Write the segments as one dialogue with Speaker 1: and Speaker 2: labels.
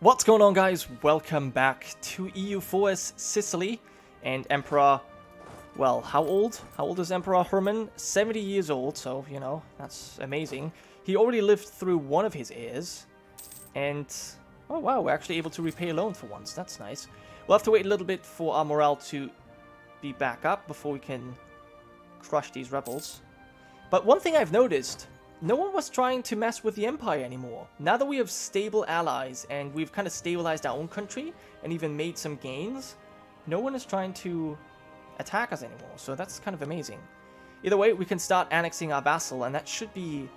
Speaker 1: What's going on, guys? Welcome back to EU4's Sicily. And Emperor, well, how old? How old is Emperor Herman? 70 years old, so, you know, that's amazing. He already lived through one of his heirs. And, oh wow, we're actually able to repay a loan for once. That's nice. We'll have to wait a little bit for our morale to be back up before we can crush these rebels. But one thing I've noticed, no one was trying to mess with the Empire anymore. Now that we have stable allies and we've kind of stabilized our own country and even made some gains, no one is trying to attack us anymore. So that's kind of amazing. Either way, we can start annexing our vassal, and that should be...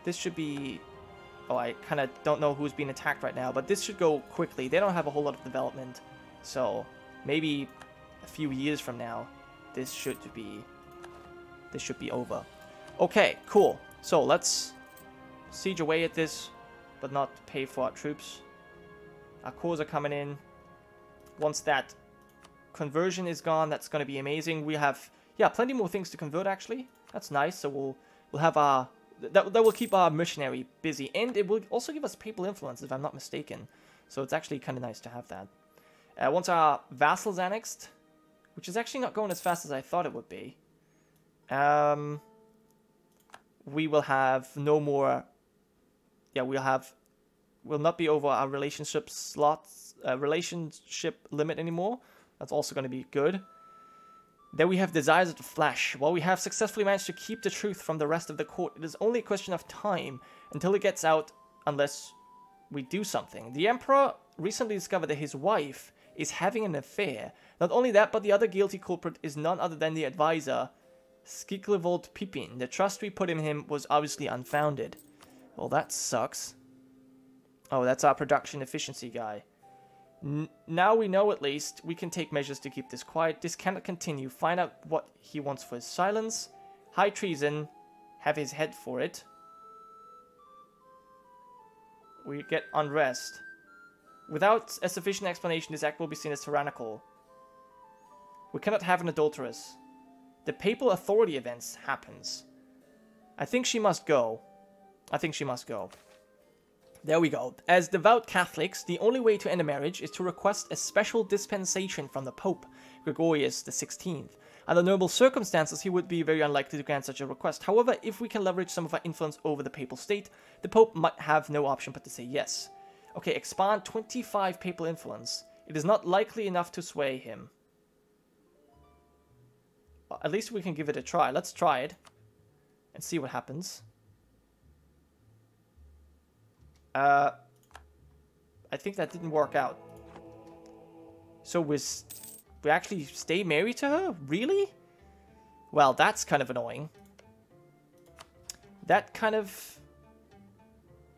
Speaker 1: This should be... Oh, I kind of don't know who's being attacked right now, but this should go quickly. They don't have a whole lot of development. So maybe a few years from now, this should be over. Okay, cool. So let's siege away at this, but not pay for our troops. Our cores are coming in. Once that conversion is gone, that's going to be amazing. We have, yeah, plenty more things to convert, actually. That's nice. So we'll have our... That will keep our missionary busy. And it will also give us papal influence, if I'm not mistaken. So it's actually kind of nice to have that. Once our vassal's annexed, which is actually not going as fast as I thought it would be. We will have no more... Yeah, we'll not be over our relationship limit anymore. That's also going to be good. Then we have desires of the flesh. While we have successfully managed to keep the truth from the rest of the court, it is only a question of time until it gets out, unless we do something. The Emperor recently discovered that his wife is having an affair. Not only that, but the other guilty culprit is none other than the advisor, Skiklevold Pippin. The trust we put in him was obviously unfounded. Well, that sucks. Oh, that's our production efficiency guy. Now we know, at least, we can take measures to keep this quiet. This cannot continue. Find out what he wants for his silence. High treason. Have his head for it. We get unrest. Without a sufficient explanation, this act will be seen as tyrannical. We cannot have an adulteress. The papal authority events happens. I think she must go. I think she must go. There we go. As devout Catholics, the only way to end a marriage is to request a special dispensation from the Pope, Gregorius XVI. Under normal circumstances, he would be very unlikely to grant such a request. However, if we can leverage some of our influence over the papal state, the Pope might have no option but to say yes. Okay, expand 25 papal influence. It is not likely enough to sway him. Well, at least we can give it a try. Let's try it and see what happens. I think that didn't work out. So we actually stay married to her? Really? Well, that's kind of annoying. That kind of...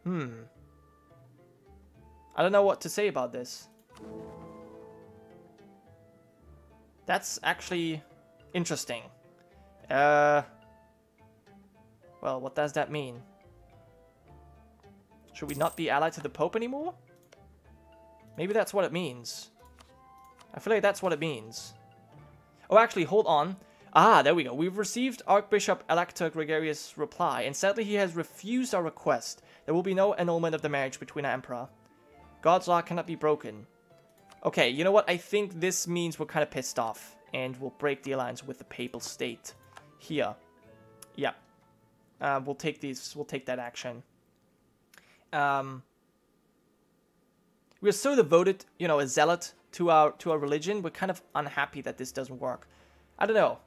Speaker 1: I don't know what to say about this. That's actually interesting. Well, what does that mean? Should we not be allied to the Pope anymore? Maybe that's what it means. I feel like that's what it means. Oh, actually, hold on. Ah, there we go. We've received Archbishop Elector Gregorius' reply, and sadly he has refused our request. There will be no annulment of the marriage between our Emperor. God's law cannot be broken. Okay, you know what? I think this means we're kind of pissed off, and we'll break the alliance with the papal state. Here. Yeah. We'll take that action. We're so devoted, you know, a zealot to our religion. We're kind of unhappy that this doesn't work. I don't know.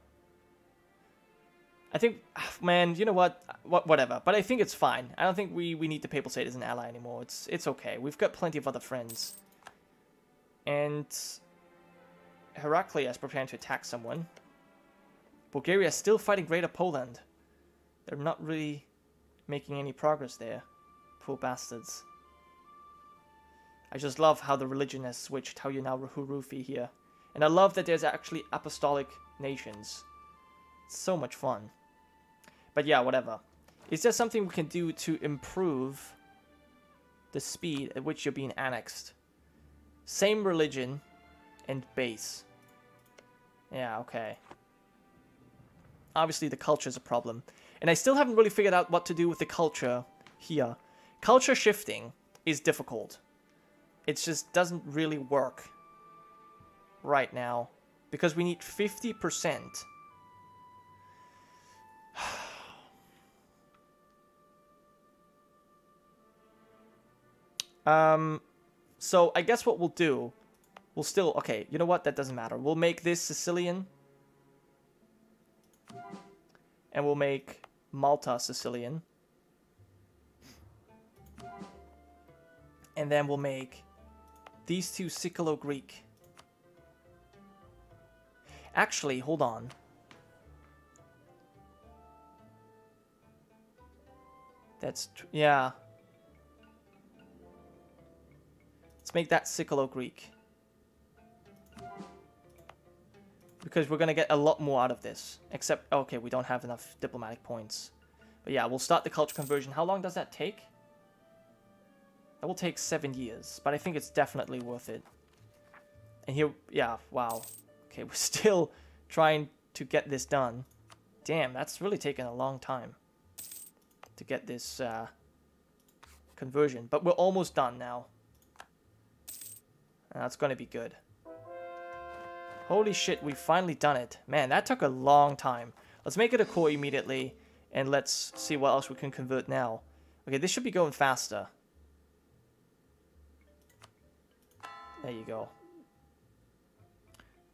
Speaker 1: I think, man, you know what? Whatever. But I think it's fine. I don't think we need the papal state as an ally anymore. It's okay. We've got plenty of other friends. And Heraclius is preparing to attack someone. Bulgaria is still fighting Greater Poland. They're not really making any progress there. Poor bastards. I just love how the religion has switched, how you're now Hurufi here. And I love that there's actually apostolic nations. It's so much fun. But yeah, whatever. Is there something we can do to improve the speed at which you're being annexed? Same religion and base. Yeah, okay. Obviously the culture is a problem. And I still haven't really figured out what to do with the culture here. Culture shifting is difficult. It just doesn't really work right now because we need 50%. So I guess what we'll do, we'll still, okay, you know what? That doesn't matter. We'll make this Sicilian. And we'll make Malta Sicilian. And then we'll make these two Sicilo-Greek. Actually, hold on. That's, yeah. Let's make that Sicilo-Greek. Because we're going to get a lot more out of this. Except, okay, we don't have enough diplomatic points. But yeah, we'll start the culture conversion. How long does that take? That will take 7 years. But I think it's definitely worth it. And here, yeah, wow. Okay, we're still trying to get this done. Damn, that's really taken a long time to get this conversion. But we're almost done now. And that's going to be good. Holy shit, we've finally done it. Man, that took a long time. Let's make it a core immediately. And let's see what else we can convert now. Okay, this should be going faster. There you go.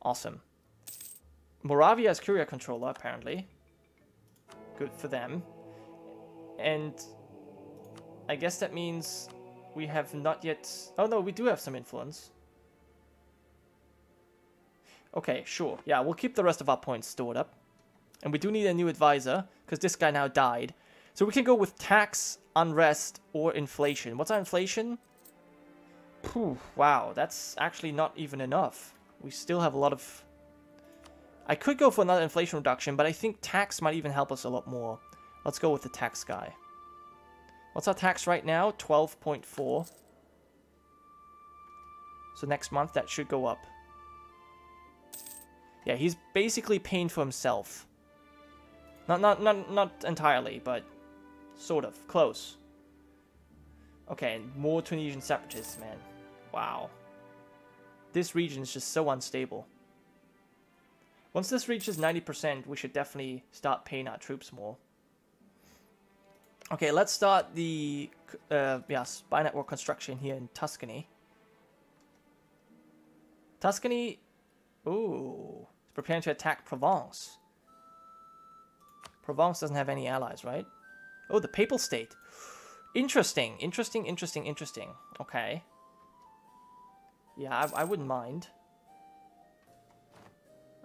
Speaker 1: Awesome. Moravia has courier controller, apparently. Good for them. And I guess that means we have not yet... Oh no, we do have some influence. Okay, sure. Yeah, we'll keep the rest of our points stored up. And we do need a new advisor, because this guy now died. So we can go with tax, unrest, or inflation. What's our inflation? Phew, wow, that's actually not even enough. We still have a lot of... I could go for another inflation reduction, but I think tax might even help us a lot more. Let's go with the tax guy. What's our tax right now? 12.4. So next month, that should go up. Yeah, he's basically paying for himself. Not entirely, but sort of. Close. Okay, and more Tunisian separatists, man. Wow. This region is just so unstable. Once this reaches 90%, we should definitely start paying our troops more. Okay, let's start the spy network construction here in Tuscany. Tuscany, ooh, is preparing to attack Provence. Provence doesn't have any allies, right? Oh, the Papal State. Interesting, interesting. Okay. Yeah, I wouldn't mind.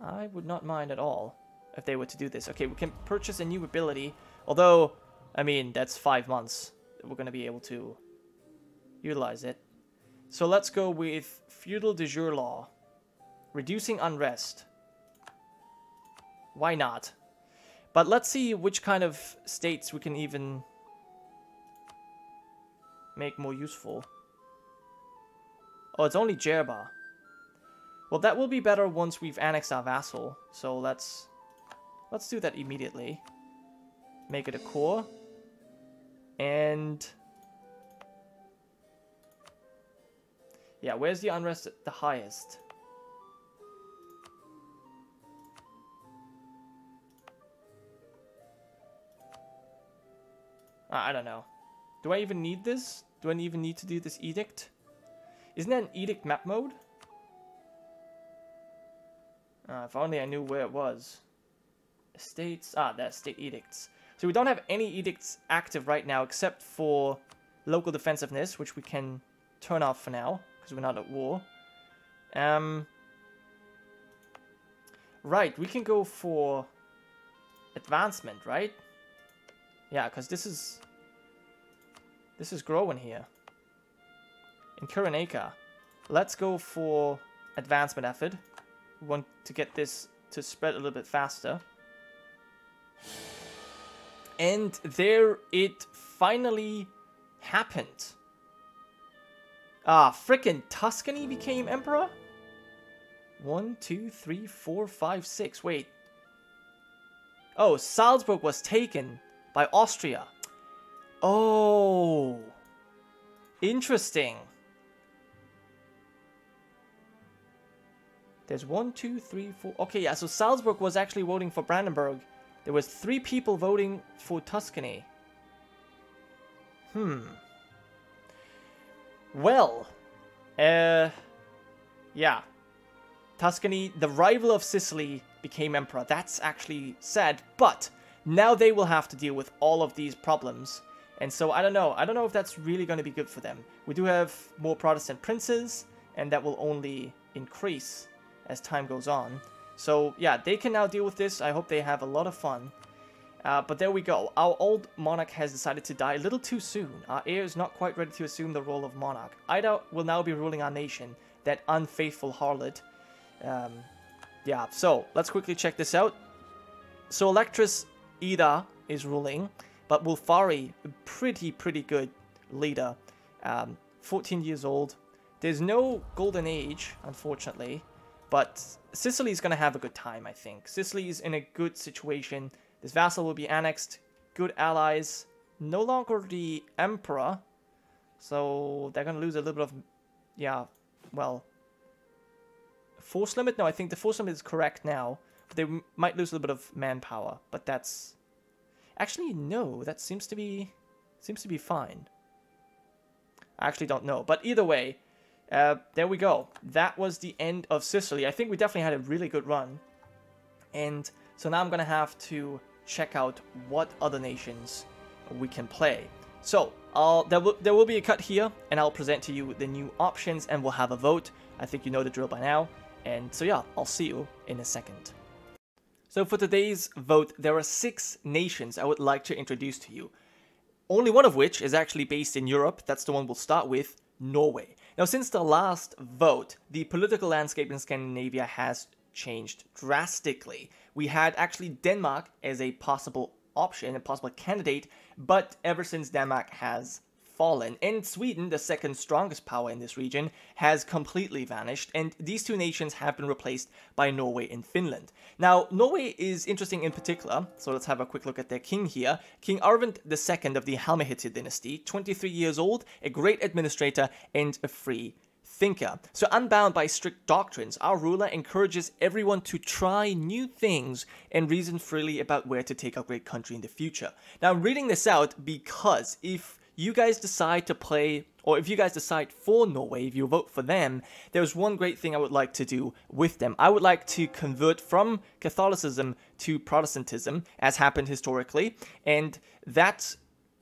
Speaker 1: I would not mind at all if they were to do this. Okay, we can purchase a new ability. Although, I mean, that's 5 months that we're going to be able to utilize it. So let's go with Feudal de jure law. Reducing unrest. Why not? But let's see which kind of states we can even make more useful. Oh, it's only Jerba. Well, that will be better once we've annexed our vassal. So let's do that immediately. Make it a core. And yeah, where's the unrest the highest? I don't know. Do I even need this? Do I even need to do this edict? Isn't that an edict map mode? If only I knew where it was. Estates. That's state edicts. So we don't have any edicts active right now except for local defensiveness, which we can turn off for now because we're not at war. Right, we can go for advancement, right? Yeah, because this is growing here. In Cyrenaica. Let's go for advancement effort. We want to get this to spread a little bit faster. And there it finally happened. Frickin' Tuscany became emperor? 1, 2, 3, 4, 5, 6. Wait. Oh, Salzburg was taken by Austria. Oh. Interesting. There's 1, 2, 3, 4. Okay, yeah, so Salzburg was actually voting for Brandenburg. There was 3 people voting for Tuscany. Well, yeah. Tuscany, the rival of Sicily, became emperor. That's actually sad, but now they will have to deal with all of these problems. And so, I don't know. I don't know if that's really going to be good for them. We do have more Protestant princes, and that will only increase as time goes on. So, yeah, they can now deal with this. I hope they have a lot of fun. But there we go. Our old monarch has decided to die a little too soon. Our heir is not quite ready to assume the role of monarch. Ida will now be ruling our nation, that unfaithful harlot. Yeah, so let's quickly check this out. So Electress Ida is ruling, but Wulfari, a pretty good leader. 14 years old. There's no golden age, unfortunately, but Sicily's gonna have a good time, I think. Sicily's in a good situation. This vassal will be annexed. Good allies. No longer the emperor. So they're going to lose a little bit of... Yeah, well... Force limit? No, I think the force limit is correct now. But they might lose a little bit of manpower. But that's... Actually, no. That seems to be fine. I actually don't know. But either way, there we go. That was the end of Sicily. I think we definitely had a really good run. And so now I'm going to have to check out what other nations we can play. So there will be a cut here, and I'll present to you the new options, and we'll have a vote. I think you know the drill by now. And so yeah, I'll see you in a second. So for today's vote, there are 6 nations I would like to introduce to you. Only one of which is actually based in Europe. That's the one we'll start with, Norway. Now, since the last vote, the political landscape in Scandinavia has changed drastically. We had actually Denmark as a possible option, a possible candidate, but ever since Denmark has fallen, and Sweden, the second strongest power in this region, has completely vanished, and these 2 nations have been replaced by Norway and Finland. Now, Norway is interesting in particular, so let's have a quick look at their king here. King Arvind II of the Halmahiti dynasty, 23 years old, a great administrator, and a free thinker. So unbound by strict doctrines, our ruler encourages everyone to try new things and reason freely about where to take our great country in the future. Now, I'm reading this out because if you guys decide to play, or if you guys decide for Norway, if you vote for them, there's one great thing I would like to do with them. I would like to convert from Catholicism to Protestantism, as happened historically, and that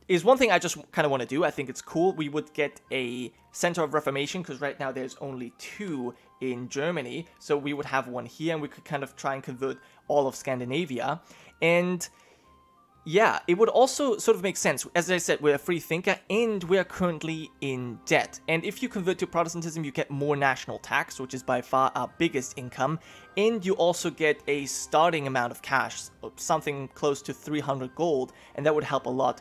Speaker 1: is one thing I just kind of want to do. I think it's cool. We would get a center of Reformation, because right now there's only 2 in Germany. So we would have one here, and we could kind of try and convert all of Scandinavia. And yeah, it would also sort of make sense. As I said, we're a free thinker, and we're currently in debt. And if you convert to Protestantism, you get more national tax, which is by far our biggest income. And you also get a starting amount of cash, something close to 300 gold. And that would help a lot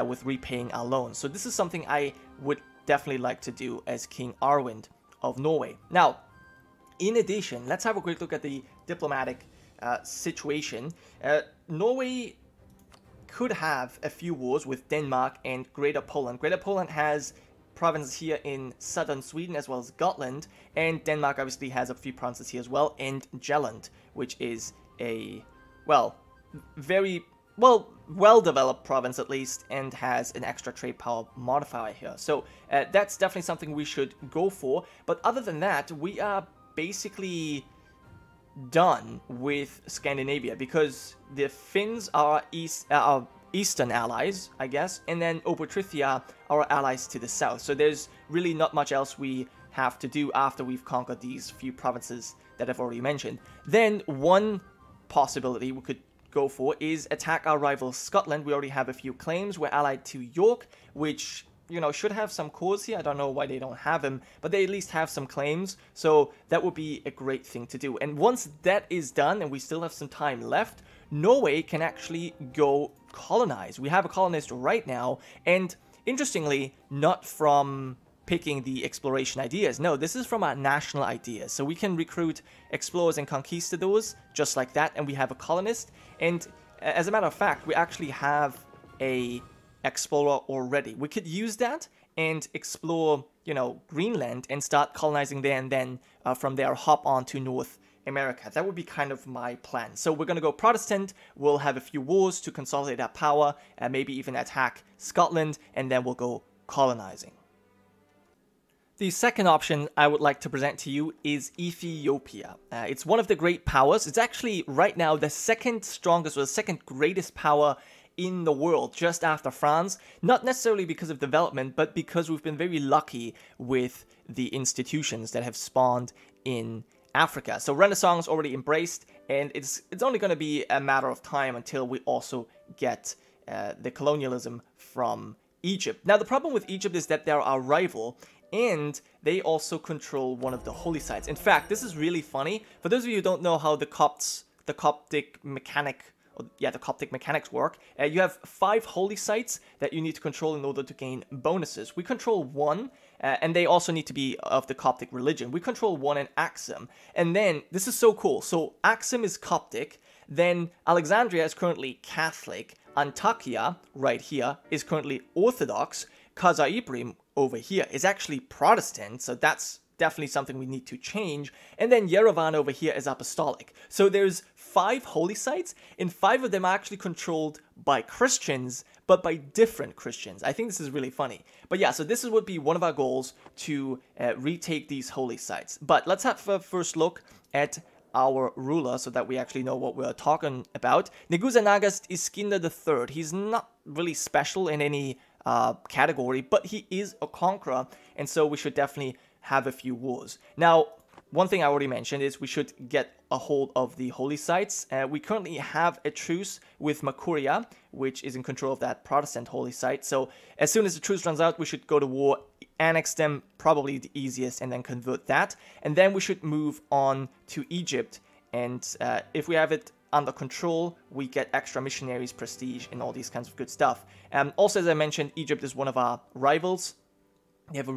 Speaker 1: with repaying our loans. So this is something I would definitely like to do as King Arwind of Norway. Now, in addition, let's have a quick look at the diplomatic situation. Norway could have a few wars with Denmark and Greater Poland. Greater Poland has provinces here in southern Sweden as well as Gotland, and Denmark obviously has a few provinces here as well, and Jelland, which is a, well, very well-developed province at least, and has an extra trade power modifier here. So that's definitely something we should go for. But other than that, we are basically done with Scandinavia, because the Finns are our eastern allies, I guess, and then Obotrithia are our allies to the south. So there's really not much else we have to do after we've conquered these few provinces that I've already mentioned. Then one possibility we could go for is attack our rival Scotland. We already have a few claims. We're allied to York, which, you know, should have some cause here. I don't know why they don't have him, but they at least have some claims. So that would be a great thing to do. And once that is done, and we still have some time left, Norway can actually go colonize. We have a colonist right now, and interestingly, not from picking the exploration ideas. No, this is from our national ideas. So we can recruit explorers and conquistadors just like that, and we have a colonist. And as a matter of fact, we actually have a explorer already. We could use that and explore you know, Greenland and start colonizing there, and then from there hop on to North America. That would be kind of my plan. So we're going to go Protestant, we'll have a few wars to consolidate our power, maybe even attack Scotland, and then we'll go colonizing. The second option I would like to present to you is Ethiopia. It's one of the great powers. It's actually right now the second strongest or the second greatest power in the world, just after France. Not necessarily because of development, but because we've been very lucky with the institutions that have spawned in Africa. So Renaissance already embraced, and it's only going to be a matter of time until we also get the colonialism from Egypt. Now the problem with Egypt is that they're our rival, and they also control one of the holy sites. In fact, this is really funny. For those of you who don't know how the Coptic mechanics work, you have 5 holy sites that you need to control in order to gain bonuses. We control 1, and they also need to be of the Coptic religion. We control 1 in Axum. And then, this is so cool. So Axum is Coptic, then Alexandria is currently Catholic, Antakya, right here, is currently Orthodox, Kaza Ibrim over here is actually Protestant, so that's definitely something we need to change. And then Yerevan over here is Apostolic. So there's 5 holy sites, and 5 of them are actually controlled by Christians, but by different Christians. I think this is really funny. But yeah, so this would be one of our goals, to retake these holy sites. But let's have a first look at our ruler so that we actually know what we're talking about. Negusa Nagast Iskindar III. He's not really special in any category, but he is a conqueror, and so we should definitely have a few wars. Now, one thing I already mentioned is we should get a hold of the holy sites. We currently have a truce with Makuria, which is in control of that Protestant holy site. So as soon as the truce runs out, we should go to war, annex them, probably the easiest, and then convert that. And then we should move on to Egypt. And if we have it under control, we get extra missionaries, prestige, and all these kinds of good stuff. Also, as I mentioned, Egypt is one of our rivals. They have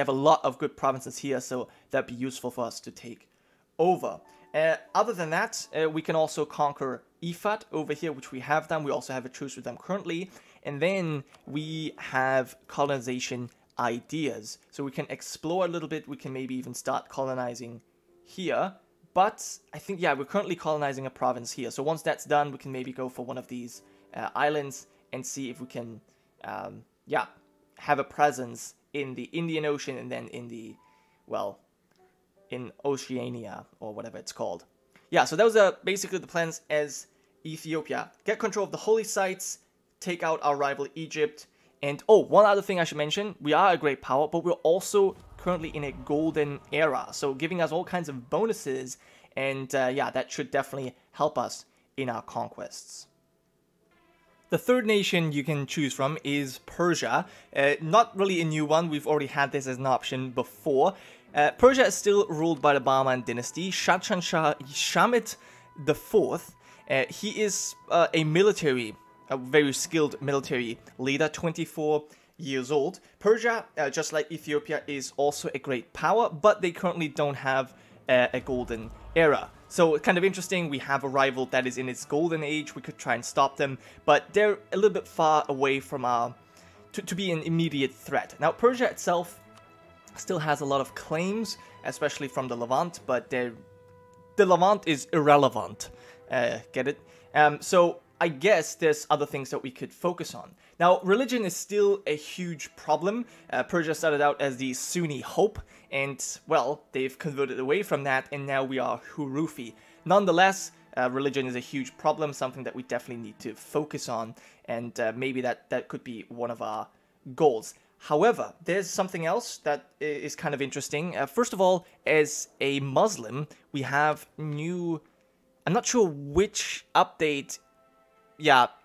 Speaker 1: a lot of good provinces here, so that'd be useful for us to take over. Other than that, we can also conquer Ifat over here, which we have done. We also have a truce with them currently. And then we have colonization ideas. So we can explore a little bit. We can maybe even start colonizing here. But I think, yeah, we're currently colonizing a province here. So once that's done, we can maybe go for one of these islands and see if we can, have a presence in the Indian Ocean and then in the, well, in Oceania or whatever it's called. Yeah, so those are basically the plans as Ethiopia. Get control of the holy sites, take out our rival Egypt, and oh, one other thing I should mention, we are a great power, but we're also currently in a golden era, so giving us all kinds of bonuses, and yeah, that should definitely help us in our conquests. The third nation you can choose from is Persia. Not really a new one, we've already had this as an option before. Persia is still ruled by the Bahmani dynasty. Shah Shamit IV, he is a very skilled military leader, 24 years old. Persia, just like Ethiopia, is also a great power, but they currently don't have a golden era. So kind of interesting, we have a rival that is in its golden age. We could try and stop them, but they're a little bit far away from to be an immediate threat. Now, Persia itself still has a lot of claims, especially from the Levant, but the Levant is irrelevant. Get it? So I guess there's other things that we could focus on. Now, religion is still a huge problem. Persia started out as the Sunni hope, and, well, they've converted away from that, and now we are Hurufi. Nonetheless, religion is a huge problem, something that we definitely need to focus on, and maybe that could be one of our goals. However, there's something else that is kind of interesting. First of all, as a Muslim, we have new... I'm not sure which update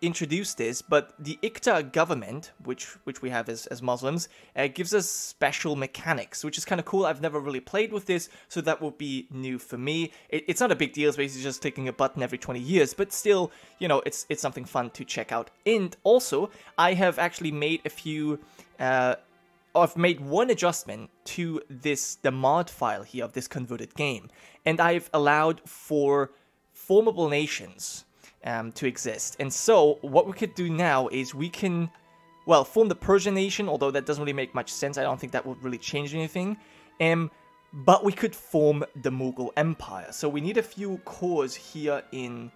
Speaker 1: introduced this, but the ICTA government, which we have as Muslims, gives us special mechanics, which is kind of cool. I've never really played with this, so that will be new for me. It's not a big deal, it's basically just clicking a button every 20 years, but still, you know, it's something fun to check out. And also, I have actually made a few... I've made one adjustment to the mod file here of this converted game, and I've allowed for formable nations to exist. And so what we could do now is we can well, form the Persian nation, although that doesn't really make much sense. I don't think that would really change anything. But we could form the Mughal Empire. So we need a few cores here in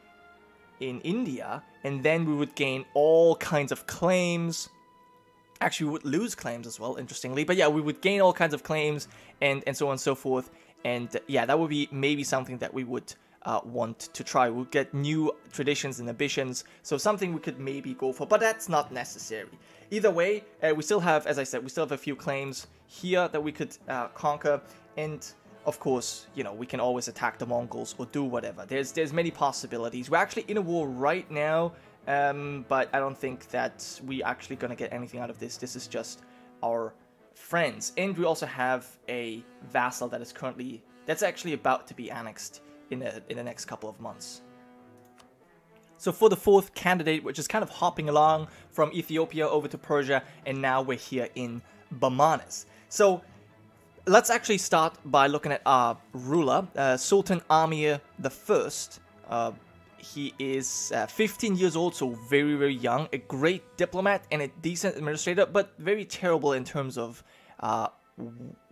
Speaker 1: India, and then we would gain all kinds of claims. Actually, we would lose claims as well, interestingly. But yeah, we would gain all kinds of claims and so on and so forth. And yeah, that would be maybe something that we would want to try. We'll get new traditions and ambitions, so something we could maybe go for, but that's not necessary. Either way, we still have, as I said, we still have a few claims here that we could conquer, and of course, you know, we can always attack the Mongols or do whatever. There's many possibilities. We're actually in a war right now, but I don't think that we're actually gonna get anything out of this. This is just our friends, and we also have a vassal that is that's actually about to be annexed in the next couple of months. So for the fourth candidate, which is kind of hopping along from Ethiopia over to Persia, and now we're here in Bahmani. So let's actually start by looking at our ruler, Sultan Amir I. He is 15 years old, so very, very young, a great diplomat and a decent administrator, but very terrible in terms of,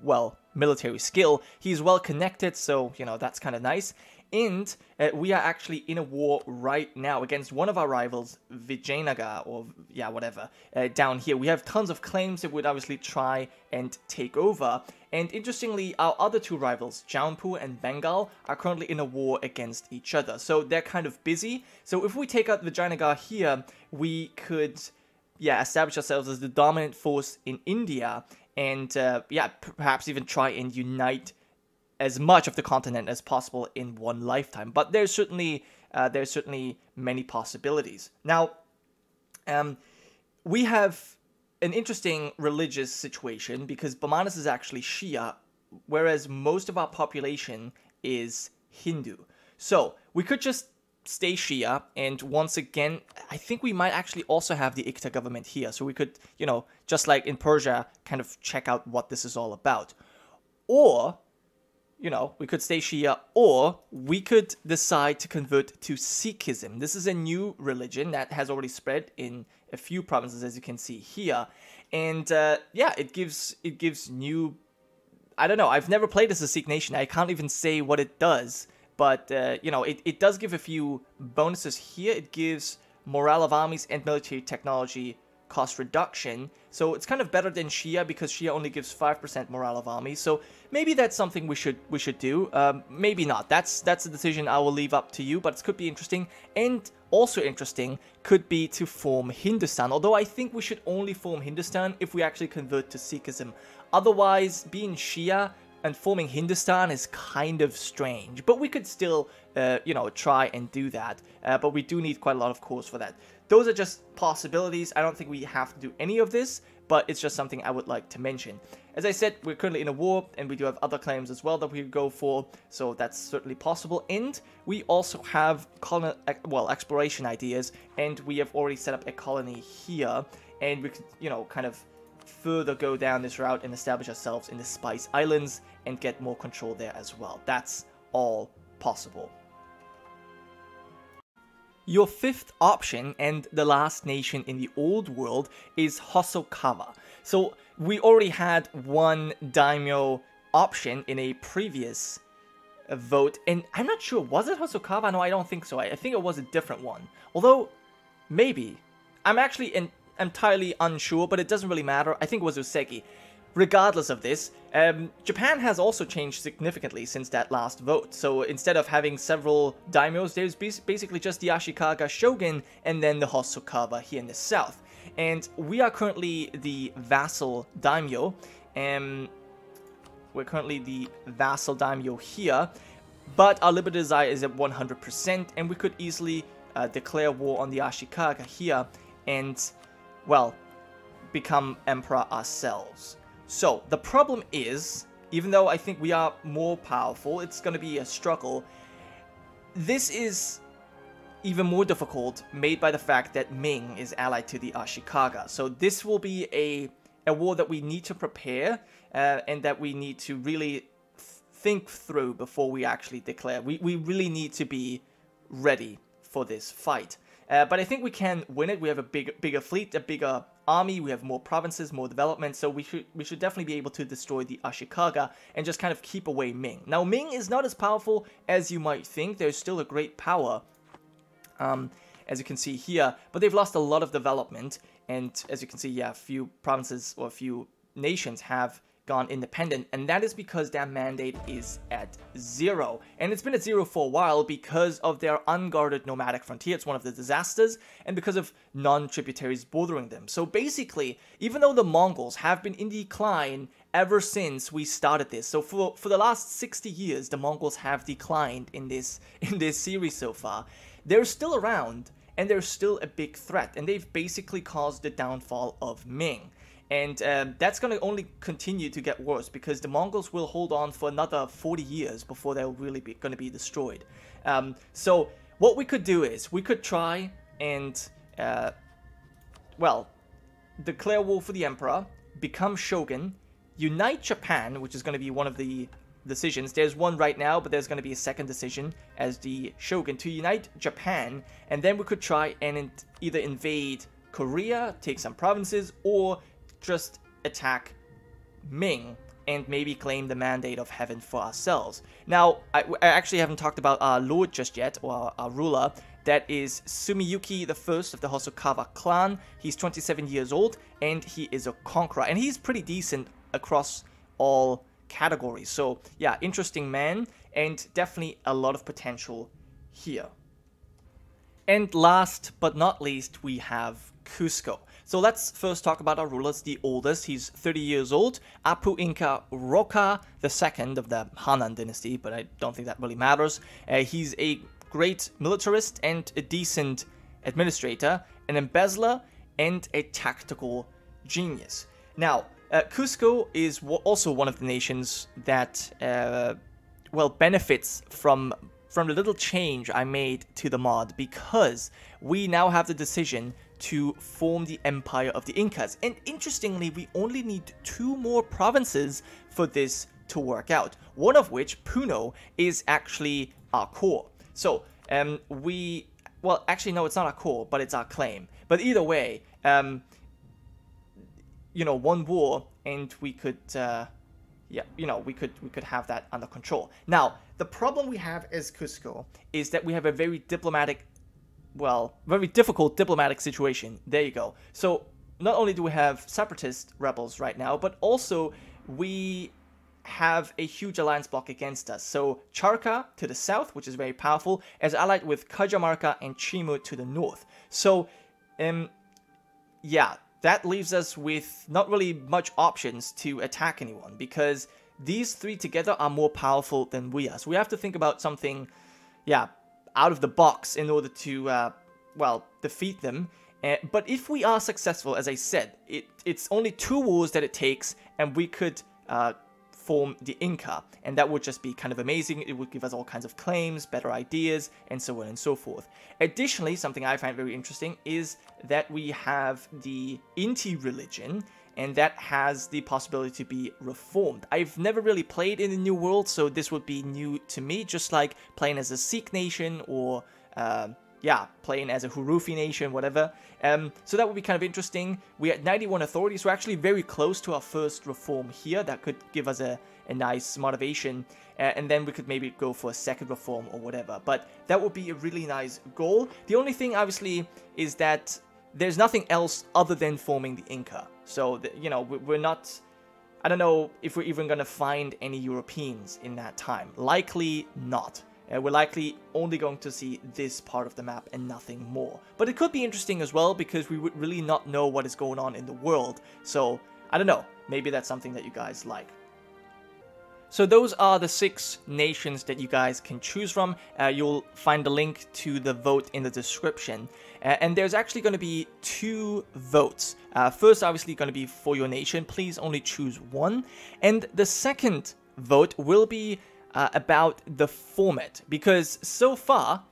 Speaker 1: well, military skill. He's well connected, so, you know, that's kind of nice. And we are actually in a war right now against one of our rivals, Vijayanagar, or yeah, whatever, down here. We have tons of claims that would obviously try and take over. And interestingly, our other two rivals, Jaunpur and Bengal, are currently in a war against each other. So they're kind of busy. So if we take out Vijayanagar here, we could, yeah, establish ourselves as the dominant force in India. And yeah, perhaps even try and unite as much of the continent as possible in one lifetime. But there's certainly many possibilities. Now, we have an interesting religious situation because Bahmani is actually Shia, whereas most of our population is Hindu. So we could just stay Shia, and once again, I think we might actually also have the Iqta government here. So we could, you know, just like in Persia, kind of check out what this is all about. Or, you know, we could stay Shia, or we could decide to convert to Sikhism. This is a new religion that has already spread in a few provinces, as you can see here. And yeah, it gives new, I don't know, I've never played as a Sikh nation. I can't even say what it does. But, you know, it does give a few bonuses here. It gives morale of armies and military technology cost reduction. So it's kind of better than Shia because Shia only gives 5% morale of armies. So maybe that's something we should do. Maybe not. That's a decision I will leave up to you, but it could be interesting. And also interesting could be to form Hindustan. Although I think we should only form Hindustan if we actually convert to Sikhism. Otherwise, being Shia and forming Hindustan is kind of strange, but we could still, you know, try and do that. But we do need quite a lot of cores for that. Those are just possibilities. I don't think we have to do any of this, but it's just something I would like to mention. As I said, we're currently in a war, and we do have other claims as well that we could go for, so that's certainly possible. And we also have exploration ideas, and we have already set up a colony here, and we could, you know, kind of further go down this route and establish ourselves in the Spice Islands and get more control there as well. That's all possible. Your fifth option, and the last nation in the old world, is Hosokawa. So we already had one daimyo option in a previous vote, and I'm not sure, was it Hosokawa? No, I don't think so. I think it was a different one. Although, maybe. I'm actually entirely unsure, but it doesn't really matter. I think it was Usegi. Regardless of this, Japan has also changed significantly since that last vote. So instead of having several daimyos, there's basically just the Ashikaga shogun and then the Hosokawa here in the south. And we are currently the vassal daimyo, and we're currently the vassal daimyo here, but our liberty desire is at 100%, and we could easily declare war on the Ashikaga here and, well, become emperor ourselves. So, the problem is, even though I think we are more powerful, it's going to be a struggle. This is even more difficult, made by the fact that Ming is allied to the Ashikaga. So this will be a war that we need to prepare, and that we need to really think through before we actually declare. We really need to be ready for this fight. But I think we can win it. We have a bigger fleet, a bigger army. We have more provinces, more development. So we should definitely be able to destroy the Ashikaga and just kind of keep away Ming. Now, Ming is not as powerful as you might think. There's still a great power, as you can see here. But they've lost a lot of development. And as you can see, yeah, a few provinces or a few nations have gone independent, and that is because their mandate is at 0. And it's been at 0 for a while because of their unguarded nomadic frontier. It's one of the disasters, and because of non-tributaries bordering them. So basically, even though the Mongols have been in decline ever since we started this, so for the last 60 years, the Mongols have declined in this series so far, they're still around, and they're still a big threat, and they've basically caused the downfall of Ming. And that's going to only continue to get worse because the Mongols will hold on for another 40 years before they're really going to be destroyed. So what we could do is we could try and, well, declare war for the Emperor, become Shogun, unite Japan, which is going to be one of the decisions. There's one right now, but there's going to be a second decision as the Shogun to unite Japan. And then we could try and either invade Korea, take some provinces, or just attack Ming and maybe claim the mandate of heaven for ourselves. Now, I actually haven't talked about our lord just yet, or our ruler. That is Sumiyuki the First of the Hosokawa clan. He's 27 years old, and he is a conqueror. And he's pretty decent across all categories. So, yeah, interesting man, and definitely a lot of potential here. And last but not least, we have Cusco. So let's first talk about our rulers, the oldest. He's 30 years old, Apu Inca Roca II of the Hanan dynasty, but I don't think that really matters. He's a great militarist and a decent administrator, an embezzler, and a tactical genius. Now, Cusco is also one of the nations that, well, benefits from the little change I made to the mod, because we now have the decision to form the Empire of the Incas. And interestingly, we only need 2 more provinces for this to work out. One of which, Puno, is actually our core. So, well, actually, no, it's not our core, but it's our claim. But either way, you know, one war, and we could, yeah, you know, we could have that under control. Now, the problem we have as Cusco is that we have a very diplomatic, well, very difficult diplomatic situation. There you go. So not only do we have separatist rebels right now, but also we have a huge alliance block against us. So Charka to the south, which is very powerful, is allied with Cajamarca and Chimu to the north. So, yeah, that leaves us with not really much options to attack anyone, because these 3 together are more powerful than we are. So we have to think about something, yeah, out of the box in order to, well, defeat them. But if we are successful, as I said, it's only 2 wars that it takes, and we could form the Inca, and that would just be kind of amazing. It would give us all kinds of claims, better ideas, and so on and so forth. Additionally, something I find very interesting is that we have the Inti religion, and that has the possibility to be reformed. I've never really played in the New World, so this would be new to me, just like playing as a Sikh nation or, yeah, playing as a Hurufi nation, whatever. So that would be kind of interesting. We're at 91 authorities, so we're actually very close to our first reform here. That could give us a nice motivation, and then we could maybe go for a second reform or whatever. But that would be a really nice goal. The only thing, obviously, is that there's nothing else other than forming the Inca. So, you know, we're not... I don't know if we're even going to find any Europeans in that time. Likely not. We're likely only going to see this part of the map and nothing more. But it could be interesting as well, because we would really not know what is going on in the world. So, I don't know. Maybe that's something that you guys like. So those are the 6 nations that you guys can choose from. You'll find the link to the vote in the description. And there's actually going to be 2 votes. First, obviously, going to be for your nation. Please only choose one. And the second vote will be about the format. Because so far,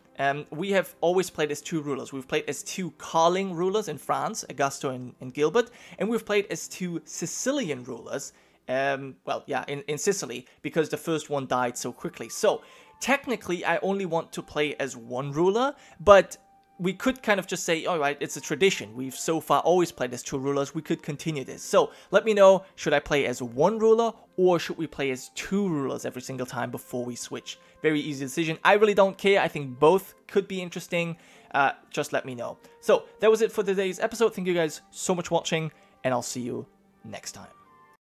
Speaker 1: we have always played as 2 rulers. We've played as 2 Carling rulers in France, Augusto and Gilbert. And we've played as 2 Sicilian rulers. Well, yeah, in Sicily, because the first one died so quickly. So, technically, I only want to play as 1 ruler, but we could kind of just say, all right, it's a tradition. We've so far always played as 2 rulers. We could continue this. So let me know, should I play as 1 ruler or should we play as 2 rulers every single time before we switch? Very easy decision. I really don't care. I think both could be interesting. Just let me know. So that was it for today's episode. Thank you guys so much for watching, and I'll see you next time.